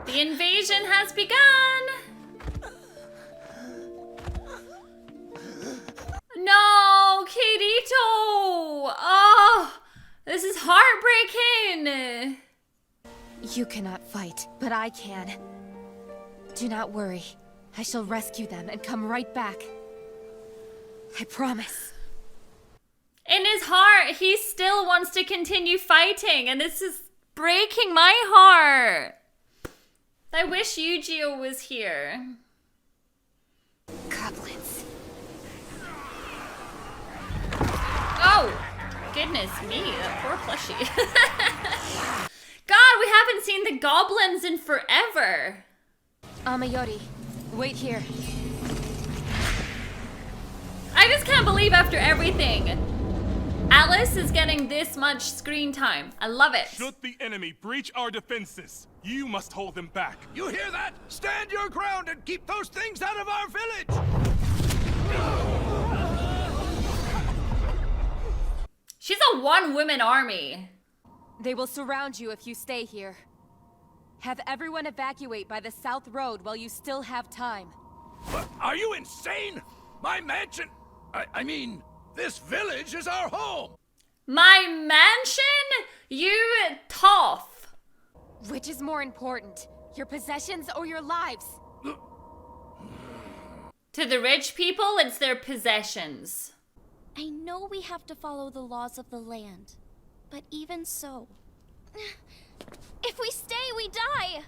The invasion has begun! No, Kirito! Oh, this is heartbreaking! You cannot fight, but I can. Do not worry. I shall rescue them and come right back. I promise. In his heart, he still wants to continue fighting, and this is breaking my heart. I wish Yu-Gi-Oh was here. Goblins. Oh, goodness me, that poor plushie. God, we haven't seen the goblins in forever. Amayori, wait here. I just can't believe after everything, Alice is getting this much screen time. I love it. Should the enemy breach our defenses, you must hold them back. You hear that? Stand your ground and keep those things out of our village! She's a one-woman army. They will surround you if you stay here. Have everyone evacuate by the South Road while you still have time. But are you insane? My mansion... I mean, this village is our home! My mansion? You tough. Which is more important, your possessions or your lives? To the rich people, it's their possessions. I know we have to follow the laws of the land, but even so... If we stay, we die!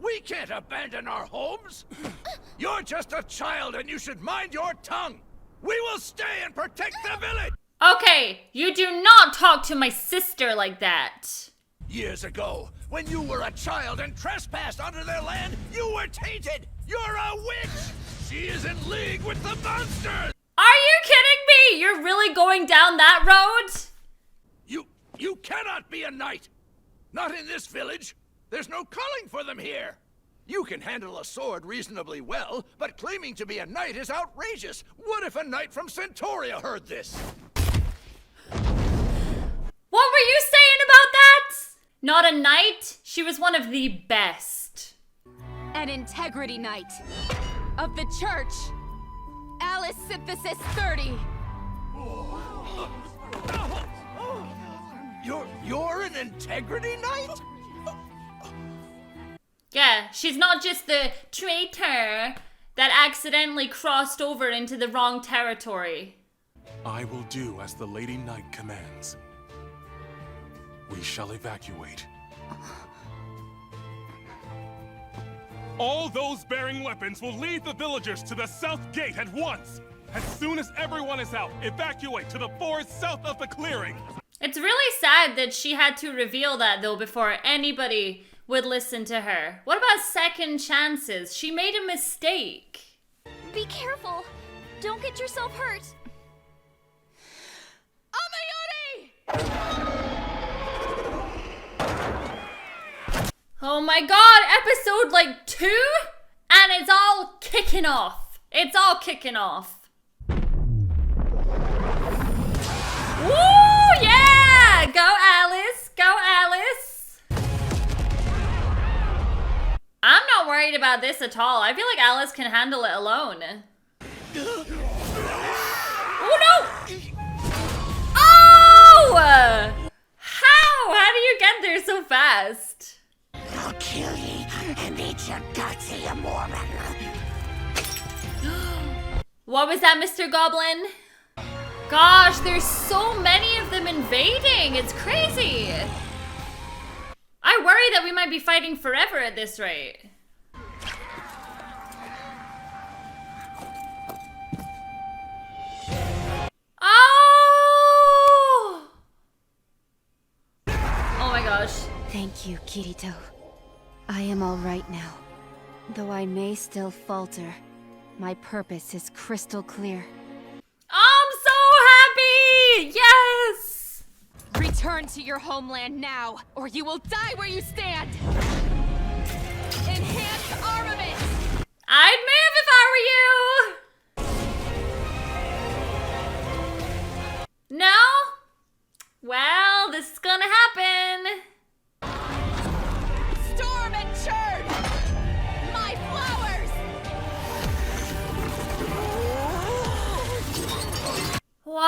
We can't abandon our homes! You're just a child and you should mind your tongue! We will stay and protect the village! Okay, you do not talk to my sister like that. Years ago, when you were a child and trespassed onto their land, you were tainted! You're a witch! She is in league with the monsters! Are you kidding me? You're really going down that road? You cannot be a knight! Not in this village! There's no calling for them here! You can handle a sword reasonably well, but claiming to be a knight is outrageous! What if a knight from Centauria heard this? What were you saying about that? Not a knight? She was one of the best. An integrity knight of the church. Alicization 30. You're an integrity knight? Yeah, she's not just the traitor that accidentally crossed over into the wrong territory. I will do as the Lady Knight commands. We shall evacuate. All those bearing weapons will lead the villagers to the south gate at once! As soon as everyone is out, evacuate to the forest south of the clearing! It's really sad that she had to reveal that, though, before anybody would listen to her. What about second chances? She made a mistake. Be careful! Don't get yourself hurt! Amayori! Oh my god, episode like 2? And it's all kicking off. It's all kicking off. Woo! Yeah! Go Alice! Go Alice! I'm not worried about this at all. I feel like Alice can handle it alone. Oh no! Oh! How? How do you get there so fast? I'll kill ye and eat your guts, you Mormon. What was that, Mr. Goblin? Gosh, there's so many of them invading. It's crazy. I worry that we might be fighting forever at this rate. Oh! Oh my gosh. Thank you, Kirito. I am all right now. Though I may still falter, my purpose is crystal clear. I'm so happy! Yes! Return to your homeland now, or you will die where you stand! Enhanced armament! I'd move if I were you! No? Well, this is gonna happen. Storm and church!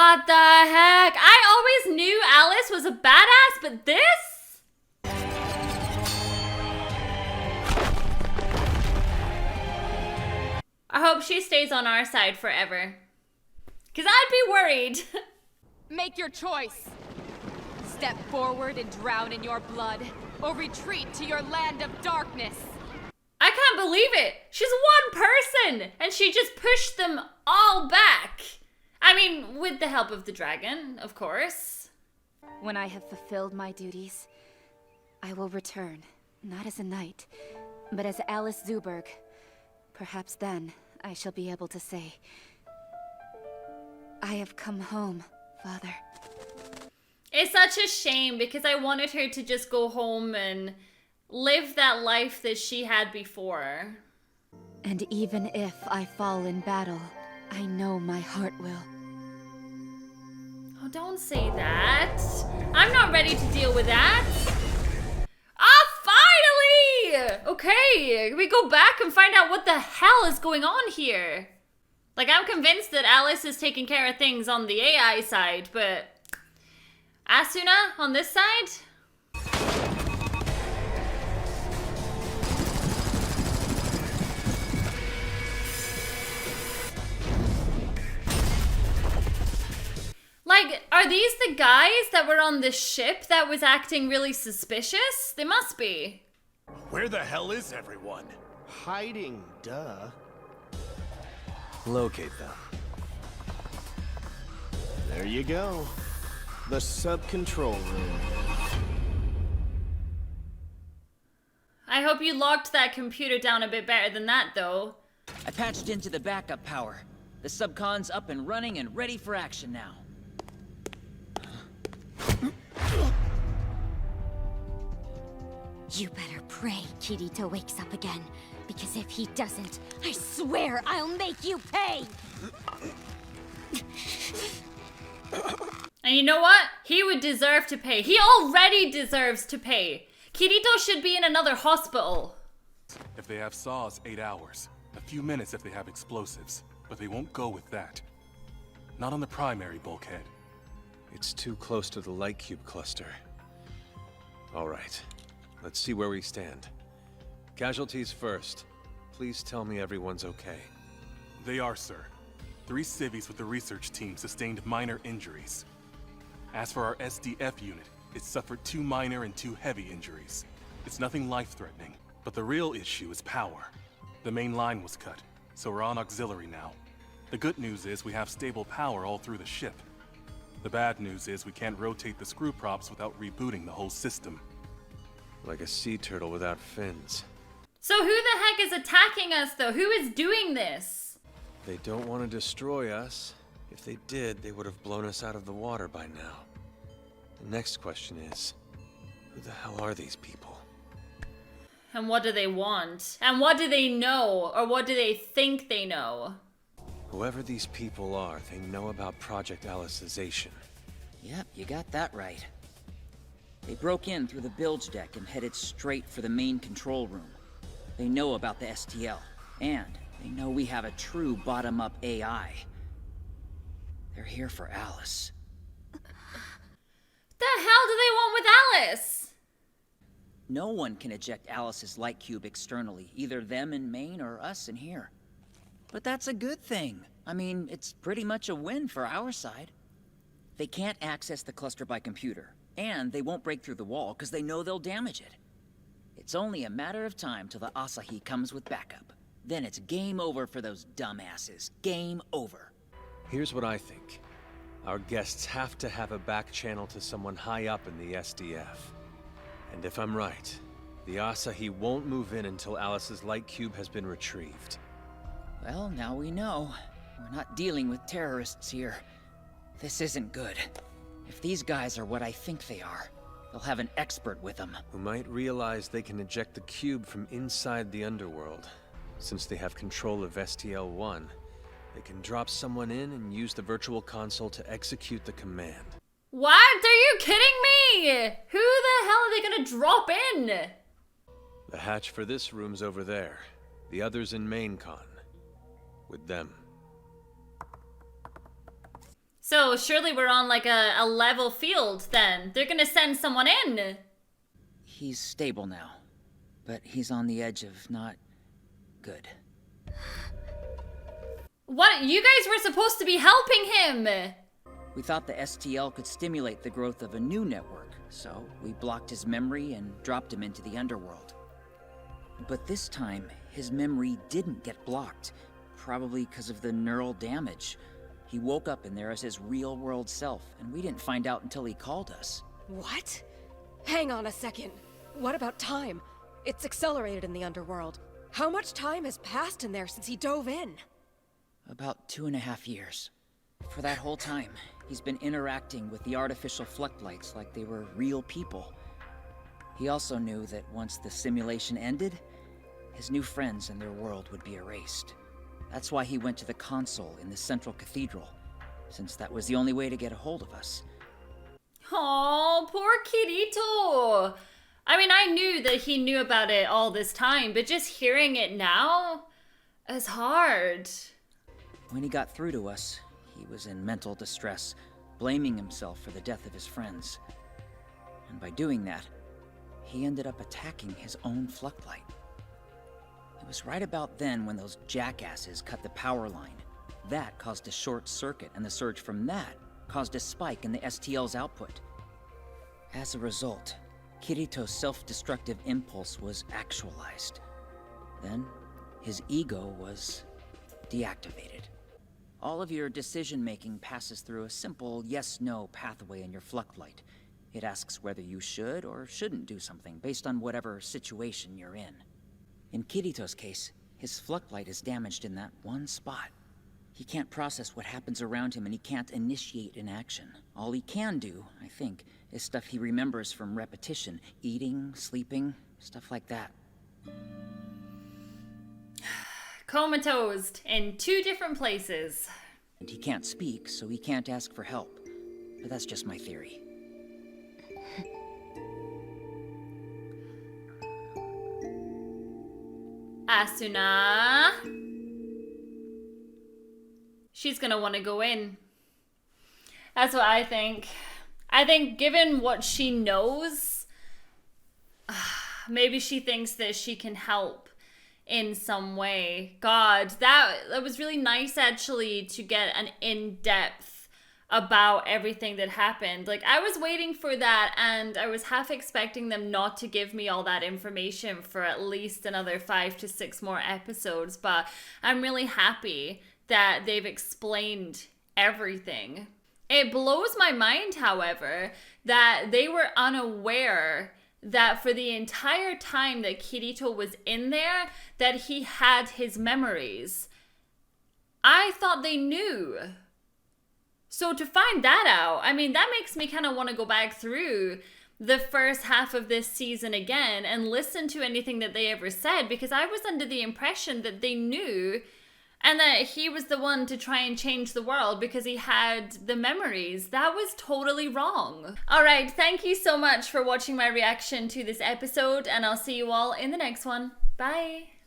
What the heck? I always knew Alice was a badass, but this? I hope she stays on our side forever. Because I'd be worried. Make your choice. Step forward and drown in your blood, or retreat to your land of darkness. I can't believe it. She's one person, and she just pushed them all back. I mean, with the help of the dragon, of course. When I have fulfilled my duties, I will return, not as a knight, but as Alice Zuberg. Perhaps then I shall be able to say, I have come home, Father. It's such a shame because I wanted her to just go home and live that life that she had before. And even if I fall in battle, I know my heart will. Oh, don't say that. I'm not ready to deal with that. Ah, finally! Okay, we go back and find out what the hell is going on here. Like, I'm convinced that Alice is taking care of things on the AI side, but Asuna on this side? Like, are these the guys that were on the ship that was acting really suspicious? They must be. Where the hell is everyone? Hiding, duh. Locate them. There you go. The sub-control room. I hope you locked that computer down a bit better than that, though. I patched into the backup power. The subcon's up and running and ready for action now. You better pray Kirito wakes up again, because if he doesn't, I swear I'll make you pay! And you know what? He would deserve to pay. He already deserves to pay. Kirito should be in another hospital. If they have saws, 8 hours. A few minutes if they have explosives. But they won't go with that. Not on the primary bulkhead. It's too close to the light cube cluster. All right. Let's see where we stand. Casualties first. Please tell me everyone's okay. They are, sir. 3 civvies with the research team sustained minor injuries. As for our SDF unit, it suffered 2 minor and 2 heavy injuries. It's nothing life-threatening, but the real issue is power. The main line was cut, so we're on auxiliary now. The good news is we have stable power all through the ship. The bad news is we can't rotate the screw props without rebooting the whole system. Like a sea turtle without fins. So who the heck is attacking us, though? Who is doing this? They don't want to destroy us. If they did, they would have blown us out of the water by now. The next question is, who the hell are these people? And what do they want? And what do they know? Or what do they think they know? Whoever these people are, they know about Project Alicization. Yep, you got that right. They broke in through the bilge deck and headed straight for the main control room. They know about the STL, and they know we have a true bottom-up AI. They're here for Alice. The hell do they want with Alice? No one can eject Alice's light cube externally, either them in Maine or us in here. But that's a good thing. I mean, it's pretty much a win for our side. They can't access the cluster by computer, and they won't break through the wall because they know they'll damage it. It's only a matter of time till the Asahi comes with backup. Then it's game over for those dumbasses. Game over. Here's what I think. Our guests have to have a back channel to someone high up in the SDF. And if I'm right, the Asahi won't move in until Alice's light cube has been retrieved. Well, now we know. We're not dealing with terrorists here. This isn't good. If these guys are what I think they are, they'll have an expert with them. Who might realize they can eject the cube from inside the Underworld. Since they have control of STL-1, they can drop someone in and use the virtual console to execute the command. What? Are you kidding me? Who the hell are they gonna drop in? The hatch for this room's over there. The other's in main con. With them. So surely we're on like a level field then. They're gonna send someone in. He's stable now, but he's on the edge of not good. What? You guys were supposed to be helping him. We thought the STL could stimulate the growth of a new network, so we blocked his memory and dropped him into the Underworld. But this time, his memory didn't get blocked, probably because of the neural damage. He woke up in there as his real-world self, and we didn't find out until he called us. What? Hang on a second. What about time? It's accelerated in the Underworld. How much time has passed in there since he dove in? About 2.5 years. For that whole time, he's been interacting with the artificial floodlights like they were real people. He also knew that once the simulation ended, his new friends and their world would be erased. That's why he went to the console in the central cathedral, since that was the only way to get a hold of us. Oh, poor Kirito. I mean, I knew that he knew about it all this time, but just hearing it now is hard. When he got through to us, he was in mental distress, blaming himself for the death of his friends. And by doing that, he ended up attacking his own floodlight. It was right about then when those jackasses cut the power line. That caused a short circuit, and the surge from that caused a spike in the STL's output. As a result, Kirito's self-destructive impulse was actualized. Then, his ego was deactivated. All of your decision-making passes through a simple yes-no pathway in your floodlight. It asks whether you should or shouldn't do something based on whatever situation you're in. In Kirito's case, his floodlight is damaged in that one spot. He can't process what happens around him, and he can't initiate an action. All he can do, I think, is stuff he remembers from repetition. Eating, sleeping, stuff like that. Comatose in 2 different places. And he can't speak, so he can't ask for help. But that's just my theory. Asuna. She's gonna want to go in. That's what I think. I think given what she knows, maybe she thinks that she can help in some way. God, that was really nice actually to get an in-depth about everything that happened. Like, I was waiting for that, and I was half expecting them not to give me all that information for at least another 5 to 6 more episodes, but I'm really happy that they've explained everything. It blows my mind, however, that they were unaware that for the entire time that Kirito was in there, that he had his memories. I thought they knew. So to find that out, I mean, that makes me kind of want to go back through the first half of this season again and listen to anything that they ever said, because I was under the impression that they knew and that he was the one to try and change the world because he had the memories. That was totally wrong. All right, thank you so much for watching my reaction to this episode, and I'll see you all in the next one. Bye.